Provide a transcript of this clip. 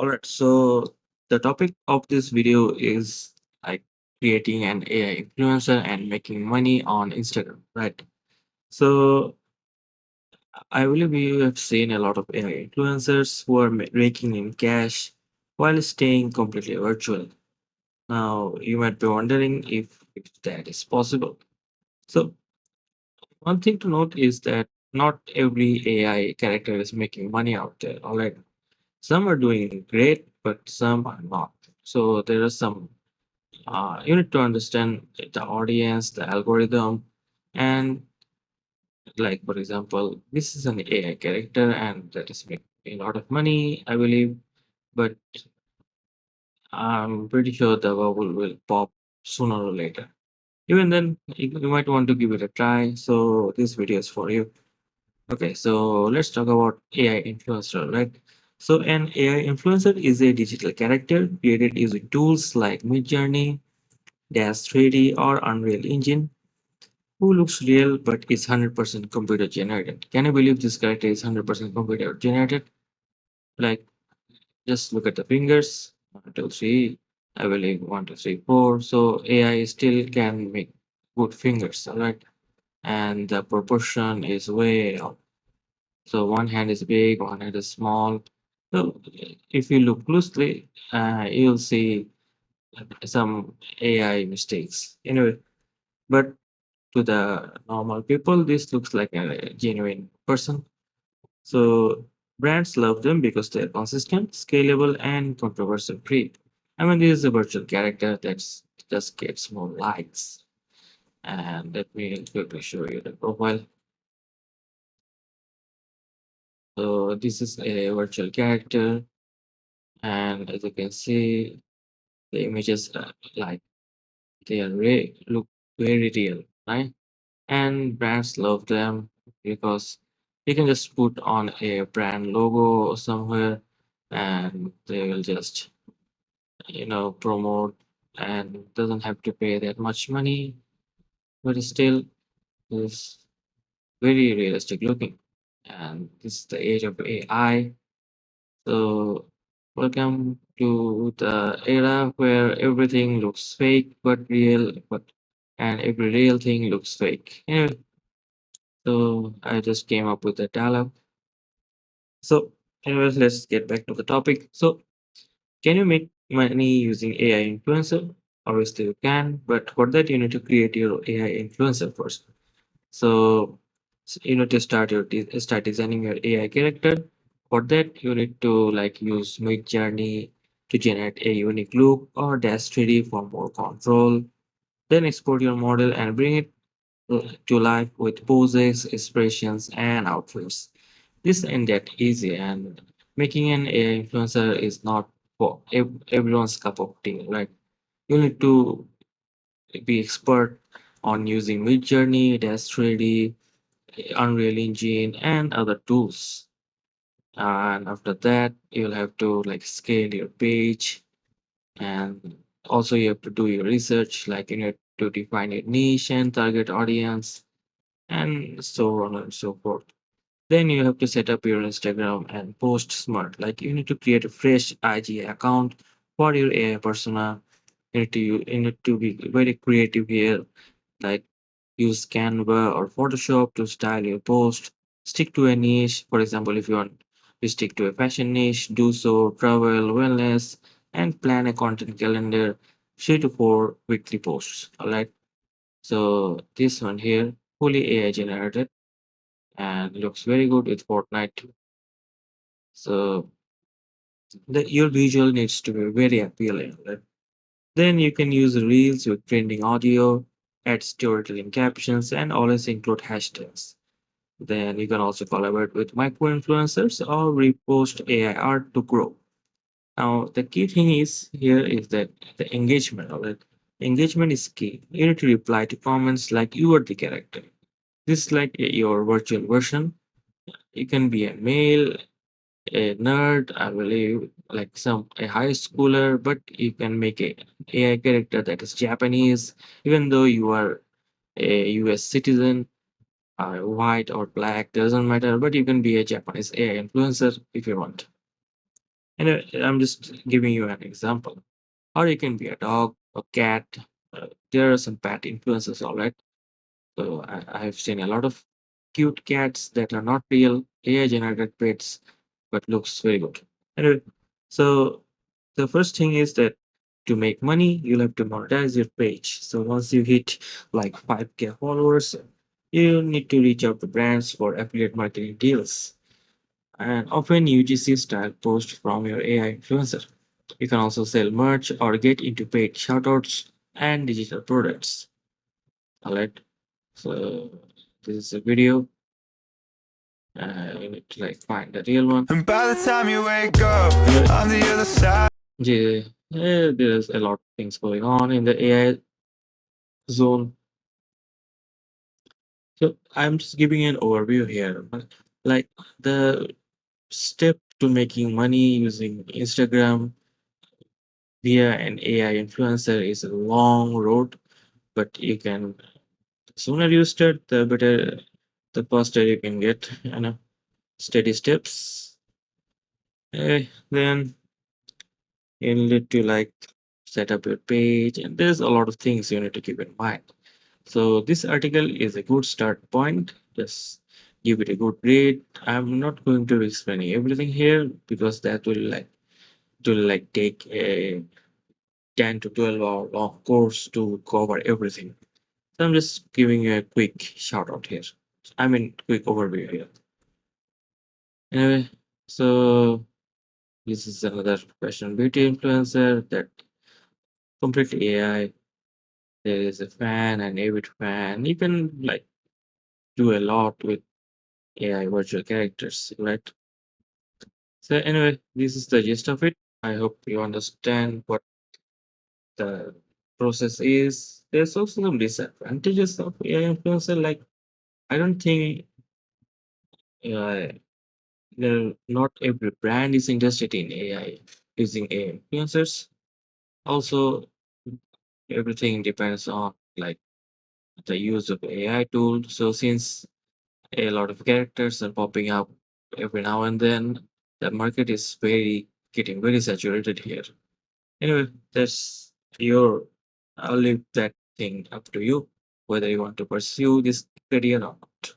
All right, so the topic of this video is like creating an AI influencer and making money on Instagram, right? So I believe you have seen a lot of AI influencers who are raking in cash while staying completely virtual. Now, you might be wondering if that is possible. So, one thing to note is that not every AI character is making money out there, all right? Some are doing great, but some are not. So, there are some you need to understand the audience, the algorithm, and like for example, this is an AI character and that is making a lot of money, I believe, but I'm pretty sure the bubble will pop sooner or later. Even then, you might want to give it a try. So this video is for you. Okay, so let's talk about AI influencer, right? So an AI influencer is a digital character created using tools like Midjourney, Dash 3D, or Unreal Engine who looks real but is 100% computer generated. Can you believe this character is 100% computer generated? Like, just look at the fingers. One, two, three. I believe one, two, three, four. So AI still can make good fingers, all right? And the proportion is way off. So one hand is big, one hand is small. So if you look closely, you'll see some AI mistakes. Anyway, but to the normal people, this looks like a genuine person. So brands love them because they're consistent, scalable, and controversial free. I mean, this is a virtual character that's just gets more likes. And let me quickly show you the profile. So this is a virtual character, and as you can see, the images like they are look very real, right? And brands love them because you can just put on a brand logo somewhere and they will just promote and doesn't have to pay that much money, but still is very realistic looking. And this is the age of AI. So welcome to the era where everything looks fake but real, but and every real thing looks fake. Anyway, so I just came up with a dialogue. So anyways, let's get back to the topic. So can you make money using AI influencer? Obviously you can, but for that you need to create your AI influencer first. So you need to start designing your AI character. For that you need to like use Midjourney to generate a unique look or Dash 3D for more control. Then export your model and bring it to life with poses, expressions, and outfits. This ain't that easy, and making an AI influencer is not for everyone's cup of tea, right? You need to be expert on using Midjourney, Dash 3D, Unreal Engine, and other tools. And after that, you'll have to like scale your page, and also you have to do your research, like you need to define your niche and target audience, and so on and so forth. Then you have to set up your Instagram and post smart. Like you need to create a fresh IG account for your AI persona. You need to be very creative here. Like use Canva or Photoshop to style your post. Stick to a niche. For example, if you want to stick to a fashion niche, do so. Travel, wellness, and plan a content calendar. 3 to 4 weekly posts. All right. So this one here, fully AI generated and looks very good with Fortnite too. So your visual needs to be very appealing. Right? Then you can use reels with trending audio, add storytelling captions, and always include hashtags. Then you can also collaborate with micro influencers or repost AI art to grow. Now the key thing is here is that the engagement of it. Engagement is key. You need to reply to comments like you are the character. This is like your virtual version. You can be a male, a nerd, I believe, like some a high schooler, but you can make a AI character that is Japanese, even though you are a US citizen, white or black, doesn't matter, but you can be a Japanese AI influencer if you want. And I'm just giving you an example. Or you can be a dog, a cat. There are some pet influencers, all right. So I have seen a lot of cute cats that are not real AI generated pets, but looks very good. Anyway, so the first thing is that to make money, you'll have to monetize your page. So once you hit like 5K followers, you need to reach out to brands for affiliate marketing deals and often UGC style post from your AI influencer. You can also sell merch or get into paid shoutouts and digital products. Alright, so this is a video. You need to like find the real one. And by the time you wake up on the other side. Yeah, there's a lot of things going on in the AI zone. So I'm just giving an overview here. Like the step to making money using Instagram via an AI influencer is a long road, but you can sooner you start, the better, the faster you can get, steady steps. Then you need to like set up your page, and there's a lot of things you need to keep in mind. So this article is a good start point. Just give it a good read. I'm not going to explain everything here because that will take a 10 to 12 hour long course to cover everything. So I'm just giving you a quick shout out here. I mean, quick overview here. Anyway, so this is another fashion beauty influencer that completely AI. There is a fan and avid fan. You can like do a lot with AI virtual characters, right? So anyway, this is the gist of it. I hope you understand what the process is. There's also some disadvantages of AI influencer. Like I don't think uh, not every brand is interested in AI using AI influencers. Also, everything depends on like the use of AI tool. So since a lot of characters are popping up every now and then, the market is very getting very saturated here. Anyway, that's your. I'll leave that thing up to you whether you want to pursue this career or not.